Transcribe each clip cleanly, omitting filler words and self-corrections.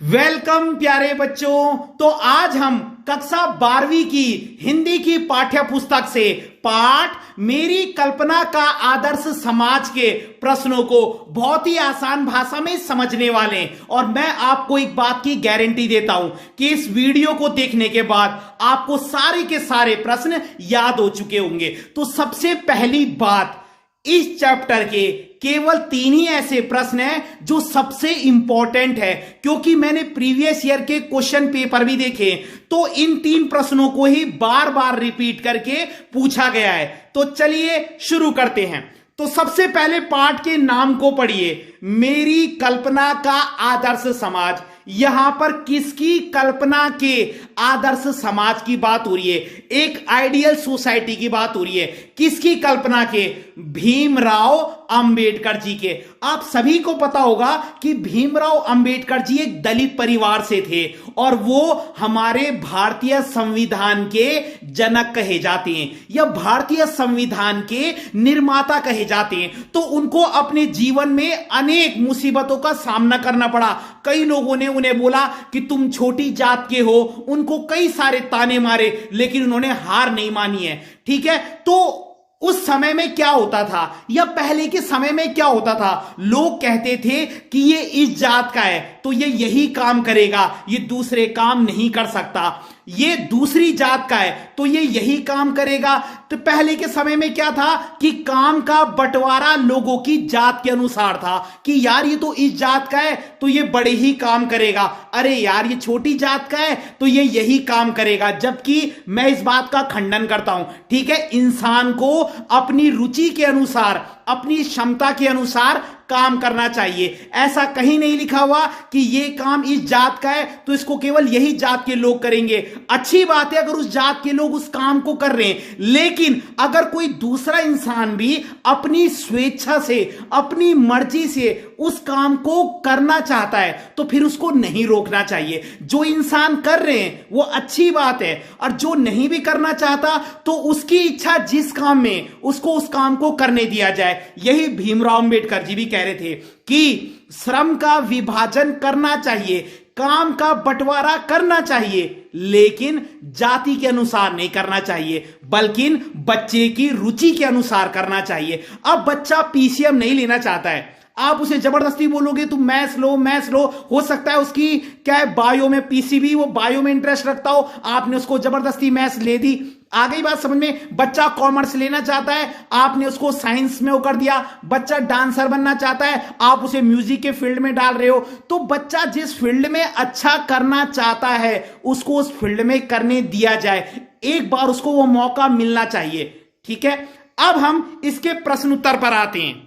Welcome प्यारे बच्चों। तो आज हम कक्षा 12वीं की हिंदी की पाठ्य पुस्तक से पाठ मेरी कल्पना का आदर्श समाज के प्रश्नों को बहुत ही आसान भाषा में समझने वाले हैं। और मैं आपको एक बात की गारंटी देता हूं कि इस वीडियो को देखने के बाद आपको सारे के सारे प्रश्न याद हो चुके होंगे। तो सबसे पहली बात, इस चैप्टर के केवल 3 ही ऐसे प्रश्न हैं जो सबसे इंपॉर्टेंट है, क्योंकि मैंने प्रीवियस ईयर के क्वेश्चन पेपर भी देखे तो इन 3 प्रश्नों को ही बार बार रिपीट करके पूछा गया है। तो चलिए शुरू करते हैं। तो सबसे पहले पाठ के नाम को पढ़िए, मेरी कल्पना का आदर्श समाज। यहां पर किसकी कल्पना के आदर्श समाज की बात हो रही है? एक आइडियल सोसाइटी की बात हो रही है। किसकी कल्पना के? भीमराव अंबेडकर जी के। आप सभी को पता होगा कि भीमराव अंबेडकर जी एक दलित परिवार से थे और वो हमारे भारतीय संविधान के जनक कहे जाते हैं या भारतीय संविधान के निर्माता कहे जाते हैं। तो उनको अपने जीवन में अनेक मुसीबतों का सामना करना पड़ा। कई लोगों ने उन्हें बोला कि तुम छोटी जात के हो, उनको कई सारे ताने मारे, लेकिन उन्होंने हार नहीं मानी है। ठीक है, तो उस समय में क्या होता था या पहले के समय में क्या होता था? लोग कहते थे कि ये इस जात का है तो ये यही काम करेगा, ये दूसरे काम नहीं कर सकता। ये दूसरी जात का है तो ये यही काम करेगा। तो पहले के समय में क्या था कि काम का बंटवारा लोगों की जात के अनुसार था कि यार ये तो इस जात का है तो ये बड़े ही काम करेगा, अरे यार ये छोटी जात का है तो ये यही काम करेगा। जबकि मैं इस बात का खंडन करता हूं। ठीक है, इंसान को अपनी रुचि के अनुसार, अपनी क्षमता के अनुसार काम करना चाहिए। ऐसा कहीं नहीं लिखा हुआ कि ये काम इस जात का है तो इसको केवल यही जात के लोग करेंगे। अच्छी बात है अगर उस जात के लोग उस काम को कर रहे हैं, लेकिन अगर कोई दूसरा इंसान भी अपनी स्वेच्छा से, अपनी मर्जी से उस काम को करना चाहता है तो फिर उसको नहीं रोकना चाहिए। जो इंसान कर रहे हैं वो अच्छी बात है, और जो नहीं भी करना चाहता तो उसकी इच्छा जिस काम में, उसको उस काम को करने दिया जाए। यही भीमराव अंबेडकर जी भी कह रहे थे कि श्रम का विभाजन करना चाहिए, काम का बंटवारा करना चाहिए, लेकिन जाति के अनुसार नहीं करना चाहिए, बल्कि बच्चे की रुचि के अनुसार करना चाहिए। अब बच्चा पीसीएम नहीं लेना चाहता है, आप उसे जबरदस्ती बोलोगे तुम मैथ्स लो, मैथ्स लो। हो सकता है उसकी क्या है, बायो में पीसीबी, वो बायो में इंटरेस्ट रखता हो, आपने उसको जबरदस्ती मैथ्स ले दी। आ गई बात समझ में? बच्चा कॉमर्स लेना चाहता है, आपने उसको साइंस में वो कर दिया। बच्चा डांसर बनना चाहता है, आप उसे म्यूजिक के फील्ड में डाल रहे हो। तो बच्चा जिस फील्ड में अच्छा करना चाहता है उसको उस फील्ड में करने दिया जाए, एक बार उसको वो मौका मिलना चाहिए। ठीक है, अब हम इसके प्रश्न उत्तर पर आते हैं।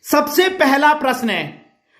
सबसे पहला प्रश्न है,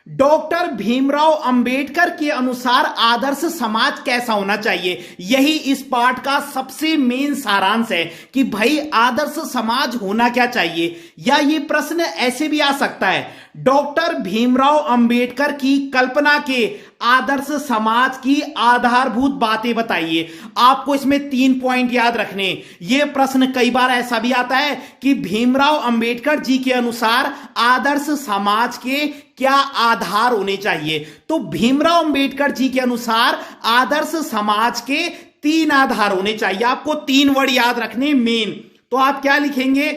डॉक्टर भीमराव अंबेडकर के अनुसार आदर्श समाज कैसा होना चाहिए? यही इस पाठ का सबसे मेन सारांश है कि भाई आदर्श समाज होना क्या चाहिए। या ये प्रश्न ऐसे भी आ सकता है, डॉक्टर भीमराव अंबेडकर की कल्पना के आदर्श समाज की आधारभूत बातें बताइए। आपको इसमें 3 पॉइंट याद रखने। यह प्रश्न कई बार ऐसा भी आता है कि भीमराव अंबेडकर जी के अनुसार आदर्श समाज के क्या आधार होने चाहिए। तो भीमराव अंबेडकर जी के अनुसार आदर्श समाज के 3 आधार होने चाहिए। आपको 3 वर्ड याद रखने मेन। तो आप क्या लिखेंगे?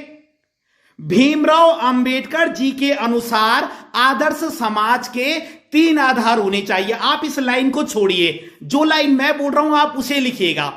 भीमराव अंबेडकर जी के अनुसार आदर्श समाज के 3 आधार होने चाहिए। आप इस लाइन को छोड़िए, जो लाइन मैं बोल रहा हूं आप उसे लिखिएगा।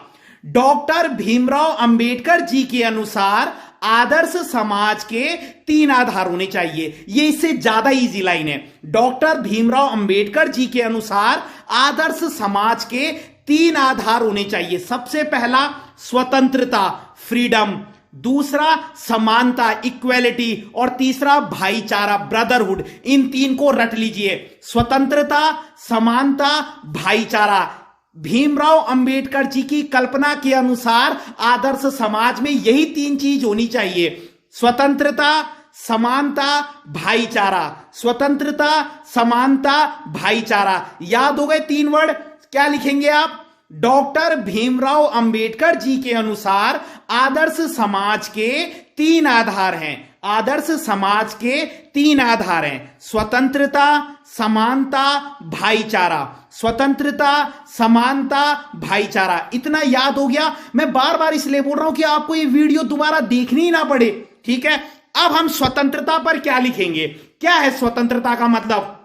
डॉक्टर भीमराव अंबेडकर जी के अनुसार आदर्श समाज के 3 आधार होने चाहिए। ये इससे ज्यादा इजी लाइन है। डॉक्टर भीमराव अंबेडकर जी के अनुसार आदर्श समाज के 3 आधार होने चाहिए। सबसे पहला स्वतंत्रता, फ्रीडम, दूसरा समानता, इक्वेलिटी, और तीसरा भाईचारा, ब्रदरहुड। इन 3 को रट लीजिए, स्वतंत्रता, समानता, भाईचारा। भीमराव अंबेडकर जी की कल्पना के अनुसार आदर्श समाज में यही 3 चीज होनी चाहिए, स्वतंत्रता, समानता, भाईचारा। स्वतंत्रता, समानता, भाईचारा। याद हो गए 3 वर्ड? क्या लिखेंगे आप? डॉक्टर भीमराव अंबेडकर जी के अनुसार आदर्श समाज के 3 आधार हैं। आदर्श समाज के 3 आधार हैं, स्वतंत्रता, समानता, भाईचारा। स्वतंत्रता, समानता, भाईचारा, इतना याद हो गया। मैं बार बार इसलिए बोल रहा हूं कि आपको ये वीडियो दोबारा देखनी ही ना पड़े, ठीक है। अब हम स्वतंत्रता पर क्या लिखेंगे, क्या है स्वतंत्रता का मतलब,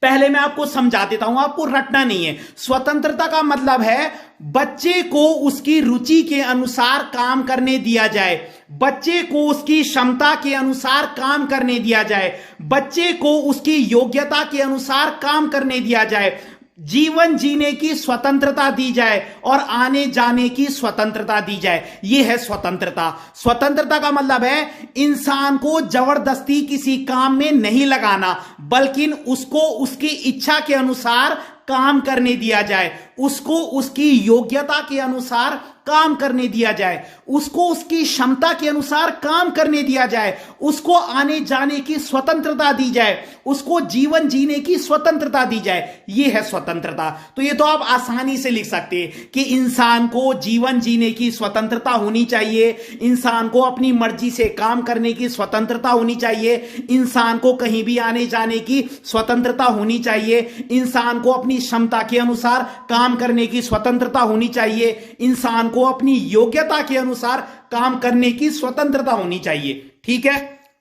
पहले मैं आपको समझा देता हूं, आपको रटना नहीं है। स्वतंत्रता का मतलब है बच्चे को उसकी रुचि के अनुसार काम करने दिया जाए, बच्चे को उसकी क्षमता के अनुसार काम करने दिया जाए, बच्चे को उसकी योग्यता के अनुसार काम करने दिया जाए, जीवन जीने की स्वतंत्रता दी जाए और आने जाने की स्वतंत्रता दी जाए। यह है स्वतंत्रता। स्वतंत्रता का मतलब है इंसान को जबरदस्ती किसी काम में नहीं लगाना, बल्कि उसको उसकी इच्छा के अनुसार काम करने दिया जाए, उसको उसकी योग्यता के अनुसार काम करने दिया जाए, उसको उसकी क्षमता के अनुसार काम करने दिया जाए, उसको आने जाने की स्वतंत्रता दी जाए, उसको जीवन जीने की स्वतंत्रता दी जाए। यह है स्वतंत्रता। तो यह तो आप आसानी से लिख सकते हैं कि इंसान को जीवन जीने की स्वतंत्रता होनी चाहिए, इंसान को अपनी मर्जी से काम करने की स्वतंत्रता होनी चाहिए, इंसान को कहीं भी आने जाने की स्वतंत्रता होनी चाहिए, इंसान को अपनी क्षमता के अनुसार काम करने की स्वतंत्रता होनी चाहिए, इंसान को अपनी योग्यता के अनुसार काम करने की स्वतंत्रता होनी चाहिए, ठीक है।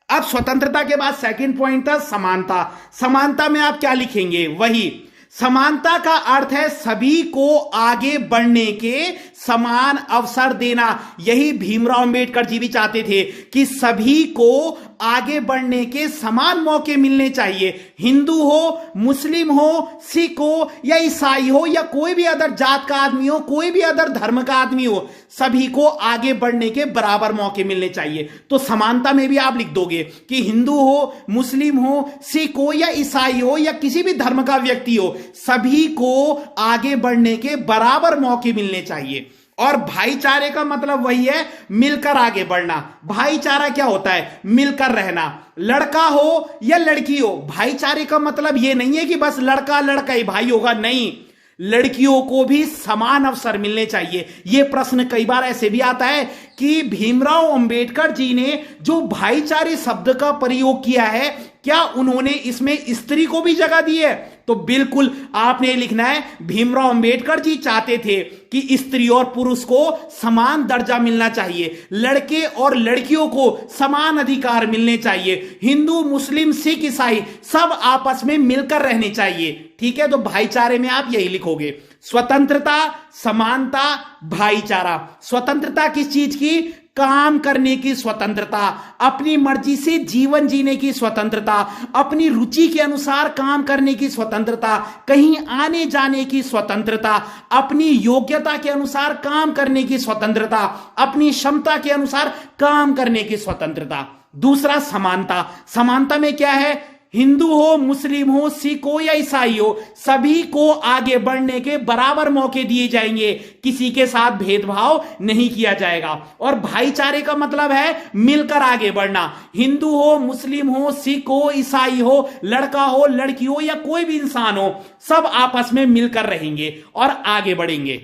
अब स्वतंत्रता के बाद सेकंड पॉइंट था समानता। समानता में आप क्या लिखेंगे, वही समानता का अर्थ है सभी को आगे बढ़ने के समान अवसर देना। यही भीमराव अंबेडकर जी भी चाहते थे कि सभी को आगे बढ़ने के समान मौके मिलने चाहिए। हिंदू हो, मुस्लिम हो, सिख हो या ईसाई हो या कोई भी अदर जात का आदमी हो, कोई भी अदर धर्म का आदमी हो, सभी को आगे बढ़ने के बराबर मौके मिलने चाहिए। तो समानता में भी आप लिख दोगे कि हिंदू हो, मुस्लिम हो, सिख हो या ईसाई हो या किसी भी धर्म का व्यक्ति हो, सभी को आगे बढ़ने के बराबर मौके मिलने चाहिए। और भाईचारे का मतलब वही है मिलकर आगे बढ़ना। भाईचारा क्या होता है, मिलकर रहना। लड़का हो या लड़की हो, भाईचारे का मतलब यह नहीं है कि बस लड़का लड़का ही भाई होगा, नहीं, लड़कियों को भी समान अवसर मिलने चाहिए। यह प्रश्न कई बार ऐसे भी आता है कि भीमराव अंबेडकर जी ने जो भाईचारे शब्द का प्रयोग किया है, क्या उन्होंने इसमें स्त्री को भी जगह दी है? तो बिल्कुल आपने लिखना है भीमराव अंबेडकर जी चाहते थे कि स्त्री और पुरुष को समान दर्जा मिलना चाहिए, लड़के और लड़कियों को समान अधिकार मिलने चाहिए, हिंदू मुस्लिम सिख ईसाई सब आपस में मिलकर रहने चाहिए, ठीक है। तो भाईचारे में आप यही लिखोगे, स्वतंत्रता, समानता, भाईचारा। स्वतंत्रता किस चीज की, काम करने की स्वतंत्रता, अपनी मर्जी से जीवन जीने की स्वतंत्रता, अपनी रुचि के अनुसार काम करने की स्वतंत्रता, कहीं आने जाने की स्वतंत्रता, अपनी योग्यता के अनुसार काम करने की स्वतंत्रता, अपनी क्षमता के अनुसार काम करने की स्वतंत्रता। दूसरा समानता। समानता में क्या है, हिंदू हो, मुस्लिम हो, सिख हो या ईसाई हो, सभी को आगे बढ़ने के बराबर मौके दिए जाएंगे, किसी के साथ भेदभाव नहीं किया जाएगा। और भाईचारे का मतलब है मिलकर आगे बढ़ना। हिंदू हो, मुस्लिम हो, सिख हो, ईसाई हो, लड़का हो, लड़की हो या कोई भी इंसान हो, सब आपस में मिलकर रहेंगे और आगे बढ़ेंगे।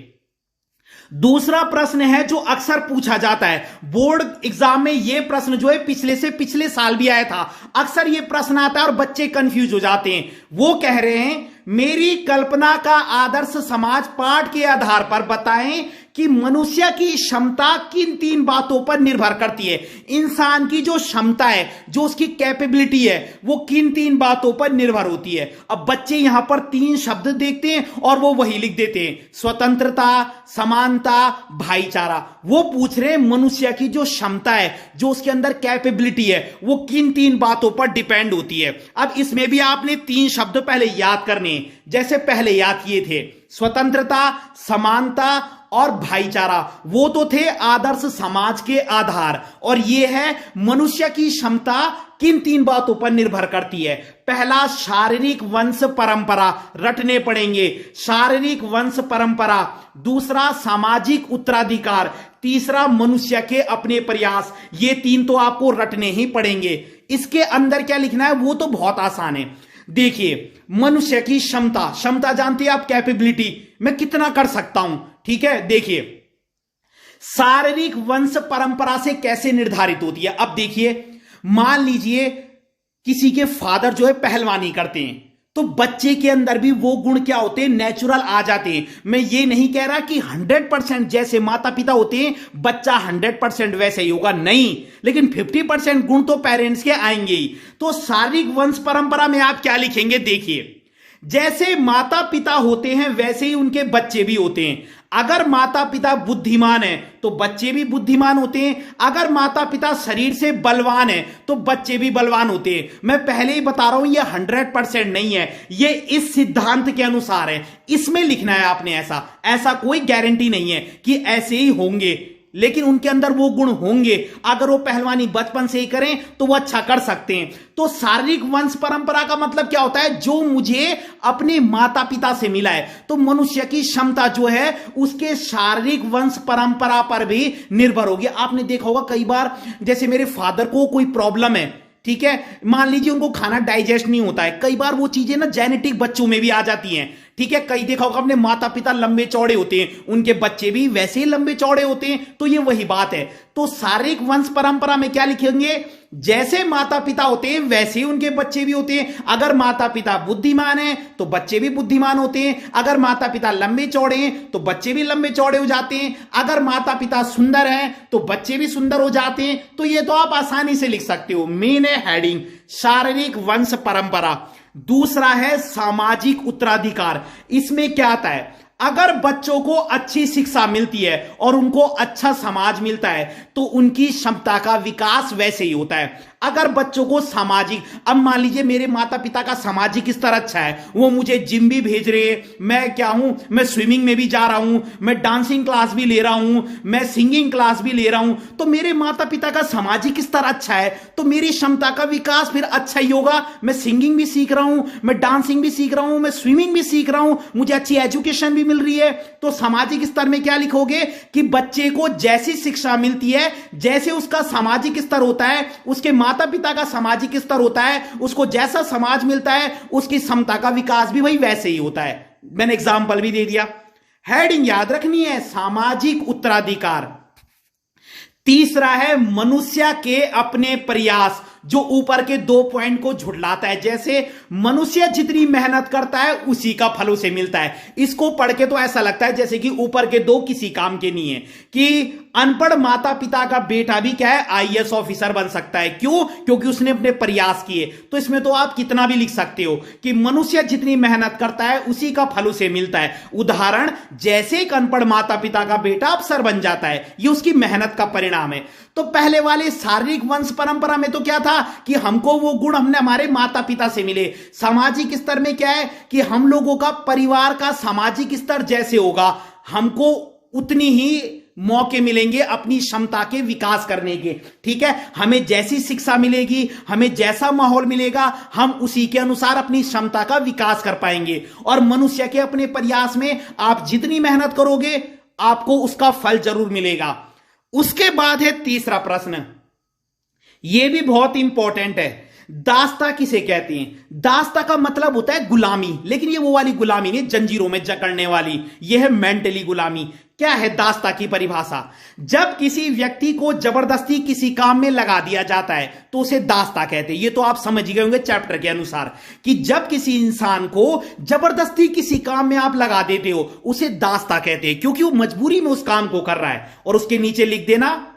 दूसरा प्रश्न है जो अक्सर पूछा जाता है, बोर्ड एग्जाम में यह प्रश्न जो है पिछले से पिछले साल भी आया था, अक्सर यह प्रश्न आता है और बच्चे कंफ्यूज हो जाते हैं। वो कह रहे हैं मेरी कल्पना का आदर्श समाज पाठ के आधार पर बताएं कि मनुष्य की क्षमता किन 3 बातों पर निर्भर करती है। इंसान की जो क्षमता है, जो उसकी कैपेबिलिटी है, वो किन 3 बातों पर निर्भर होती है। अब बच्चे यहां पर 3 शब्द देखते हैं और वो वही लिख देते हैं, स्वतंत्रता, समानता, भाईचारा। वो पूछ रहे हैं मनुष्य की जो क्षमता है, जो उसके अंदर कैपेबिलिटी है, वो किन 3 बातों पर डिपेंड होती है। अब इसमें भी आपने 3 शब्द पहले याद करने, जैसे पहले याद किए थे स्वतंत्रता, समानता और भाईचारा, वो तो थे आदर्श समाज के आधार, और ये है मनुष्य की क्षमता किन 3 बातों पर निर्भर करती है। पहला शारीरिक वंश परंपरा, रटने पड़ेंगे, शारीरिक वंश परंपरा। दूसरा सामाजिक उत्तराधिकार, तीसरा मनुष्य के अपने प्रयास। ये 3 तो आपको रटने ही पड़ेंगे। इसके अंदर क्या लिखना है वो तो बहुत आसान है। देखिए, मनुष्य की क्षमता, क्षमता जानते हैं आप, कैपेबिलिटी, मैं कितना कर सकता हूं, ठीक है। देखिए, शारीरिक वंश परंपरा से कैसे निर्धारित होती है। अब देखिए, मान लीजिए किसी के फादर जो है पहलवानी करते हैं, तो बच्चे के अंदर भी वो गुण क्या होते हैं, नेचुरल आ जाते हैं। मैं ये नहीं कह रहा कि 100% जैसे माता पिता होते हैं बच्चा 100% वैसे ही होगा, नहीं, लेकिन 50% गुण तो पेरेंट्स के आएंगे ही। तो शारीरिक वंश परंपरा में आप क्या लिखेंगे, देखिए, जैसे माता पिता होते हैं वैसे ही उनके बच्चे भी होते हैं। अगर माता पिता बुद्धिमान है तो बच्चे भी बुद्धिमान होते हैं, अगर माता पिता शरीर से बलवान है तो बच्चे भी बलवान होते हैं। मैं पहले ही बता रहा हूं ये 100% नहीं है, ये इस सिद्धांत के अनुसार है, इसमें लिखना है आपने। ऐसा कोई गारंटी नहीं है कि ऐसे ही होंगे, लेकिन उनके अंदर वो गुण होंगे। अगर वो पहलवानी बचपन से ही करें तो वो अच्छा कर सकते हैं। तो शारीरिक वंश परंपरा का मतलब क्या होता है, जो मुझे अपने माता पिता से मिला है। तो मनुष्य की क्षमता जो है उसके शारीरिक वंश परंपरा पर भी निर्भर होगी। आपने देखा होगा कई बार, जैसे मेरे फादर को कोई प्रॉब्लम है, ठीक है, मान लीजिए उनको खाना डाइजेस्ट नहीं होता है, कई बार वो चीजें ना जेनेटिक बच्चों में भी आ जाती हैं, ठीक है। कई देखा होगा अपने माता पिता लंबे चौड़े होते हैं, उनके बच्चे भी वैसे ही लंबे चौड़े होते हैं, तो ये वही बात है। तो शारीरिक वंश परंपरा में क्या लिखेंगे, जैसे माता पिता होते हैं वैसे ही उनके बच्चे भी होते हैं। अगर माता पिता बुद्धिमान है तो बच्चे भी बुद्धिमान होते हैं, अगर माता पिता लंबे चौड़े हैं तो बच्चे भी लंबे चौड़े हो जाते हैं, अगर माता पिता सुंदर हैं तो बच्चे भी सुंदर हो जाते हैं। तो ये तो आप आसानी से लिख सकते हो। मेन है हेडिंग शारीरिक वंश परंपरा। दूसरा है सामाजिक उत्तराधिकार। इसमें क्या आता है, अगर बच्चों को अच्छी शिक्षा मिलती है और उनको अच्छा समाज मिलता है तो उनकी क्षमता का विकास वैसे ही होता है। अगर बच्चों को सामाजिक, अब मान लीजिए मेरे माता पिता का सामाजिक स्तर अच्छा है, वो मुझे जिम भी भेज रहे हैं, मैं क्या हूं, मैं स्विमिंग में भी जा रहा हूं, मैं डांसिंग क्लास भी ले रहा हूं, मैं सिंगिंग क्लास भी ले रहा हूं, तो मेरे माता पिता का सामाजिक स्तर अच्छा है तो मेरी क्षमता का विकास फिर अच्छा ही होगा। मैं सिंगिंग भी सीख रहा हूं, मैं डांसिंग भी सीख रहा हूं, मैं स्विमिंग भी सीख रहा हूं, मुझे अच्छी एजुकेशन भी मिल रही है। तो सामाजिक स्तर में क्या लिखोगे कि बच्चे को जैसी शिक्षा मिलती है, जैसे उसका सामाजिक स्तर होता है, उसके माता पिता का सामाजिक स्तर होता है, उसको जैसा समाज मिलता है उसकी क्षमता का विकास भी वही वैसे ही होता है। मैंने एग्जाम्पल भी दे दिया। हेडिंग याद रखनी है, सामाजिक उत्तराधिकार। तीसरा है मनुष्य के अपने प्रयास, जो ऊपर के 2 पॉइंट को झुठलाता है। जैसे मनुष्य जितनी मेहनत करता है उसी का फल उसे मिलता है। इसको पढ़ के तो ऐसा लगता है जैसे कि ऊपर के 2 किसी काम के नहीं है, कि अनपढ़ माता पिता का बेटा भी क्या है, आईएएस ऑफिसर बन सकता है। क्यों? क्योंकि उसने अपने प्रयास किए। तो इसमें तो आप कितना भी लिख सकते हो कि मनुष्य जितनी मेहनत करता है उसी का फल उसे मिलता है। उदाहरण, जैसे एक अनपढ़ माता पिता का बेटा अफसर बन जाता है, ये उसकी मेहनत का परिणाम है। तो पहले वाले शारीरिक वंश परंपरा में तो क्या था कि हमको वो गुण हमने हमारे माता पिता से मिले। सामाजिक स्तर में क्या है कि हम लोगों का परिवार का सामाजिक स्तर जैसे होगा हमको उतनी ही मौके मिलेंगे अपनी क्षमता के विकास करने के, ठीक है। हमें जैसी शिक्षा मिलेगी, हमें जैसा माहौल मिलेगा, हम उसी के अनुसार अपनी क्षमता का विकास कर पाएंगे। और मनुष्य के अपने प्रयास में आप जितनी मेहनत करोगे आपको उसका फल जरूर मिलेगा। उसके बाद है तीसरा प्रश्न, यह भी बहुत इंपॉर्टेंट है। दास्ता किसे कहते हैं? दास्ता का मतलब होता है गुलामी, लेकिन ये वो वाली गुलामी नहीं जंजीरों में जकड़ने वाली, यह है मेंटली गुलामी। क्या है दास्ता की परिभाषा? जब किसी व्यक्ति को जबरदस्ती किसी काम में लगा दिया जाता है तो उसे दास्ता कहते हैं। ये तो आप समझ गए होंगे चैप्टर के अनुसार कि जब किसी इंसान को जबरदस्ती किसी काम में आप लगा देते हो उसे दास्ता कहते हैं, क्योंकि वो मजबूरी में उस काम को कर रहा है। और उसके नीचे लिख देना,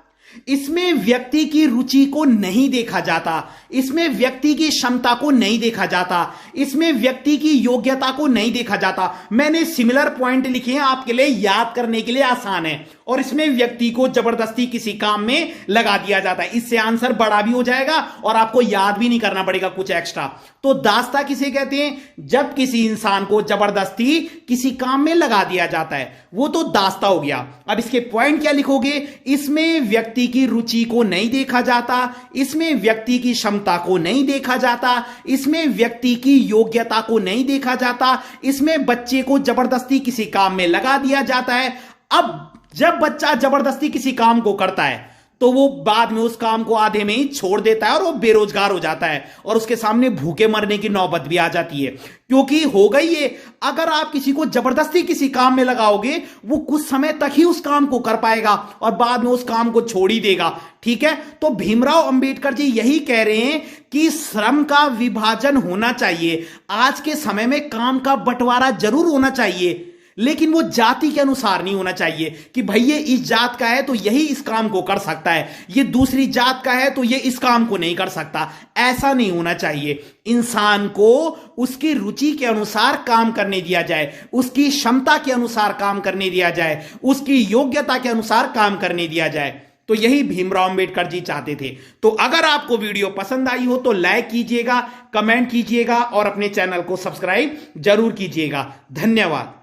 इसमें व्यक्ति की रुचि को नहीं देखा जाता, इसमें व्यक्ति की क्षमता को नहीं देखा जाता, इसमें व्यक्ति की योग्यता को नहीं देखा जाता। मैंने सिमिलर पॉइंट लिखे हैं आपके लिए, याद करने के लिए आसान है। और इसमें व्यक्ति को जबरदस्ती किसी काम में लगा दिया जाता है। इससे आंसर बड़ा भी हो जाएगा और आपको याद भी नहीं करना पड़ेगा कुछ एक्स्ट्रा। तो दास्ता किसे कहते हैं? जब किसी इंसान को जबरदस्ती किसी काम में लगा दिया जाता है, वो तो दास्ता हो गया। अब इसके पॉइंट क्या लिखोगे? इसमें व्यक्ति की रुचि को नहीं देखा जाता, इसमें व्यक्ति की क्षमता को नहीं देखा जाता, इसमें व्यक्ति की योग्यता को नहीं देखा जाता, इसमें बच्चे को जबरदस्ती किसी काम में लगा दिया जाता है। अब जब बच्चा जबरदस्ती किसी काम को करता है तो वो बाद में उस काम को आधे में ही छोड़ देता है और वो बेरोजगार हो जाता है और उसके सामने भूखे मरने की नौबत भी आ जाती है। क्योंकि हो गई ये, अगर आप किसी को जबरदस्ती किसी काम में लगाओगे वो कुछ समय तक ही उस काम को कर पाएगा और बाद में उस काम को छोड़ ही देगा। ठीक है, तो भीमराव अंबेडकर जी यही कह रहे हैं कि श्रम का विभाजन होना चाहिए। आज के समय में काम का बंटवारा जरूर होना चाहिए, लेकिन वो जाति के अनुसार नहीं होना चाहिए कि भाई ये इस जात का है तो यही इस काम को कर सकता है, ये दूसरी जात का है तो ये इस काम को नहीं कर सकता। ऐसा नहीं होना चाहिए। इंसान को उसकी रुचि के अनुसार काम करने दिया जाए, उसकी क्षमता के अनुसार काम करने दिया जाए, उसकी योग्यता के अनुसार काम करने दिया जाए। तो यही भीमराव अंबेडकर जी चाहते थे। तो अगर आपको वीडियो पसंद आई हो तो लाइक कीजिएगा, कमेंट कीजिएगा और अपने चैनल को सब्सक्राइब जरूर कीजिएगा। धन्यवाद।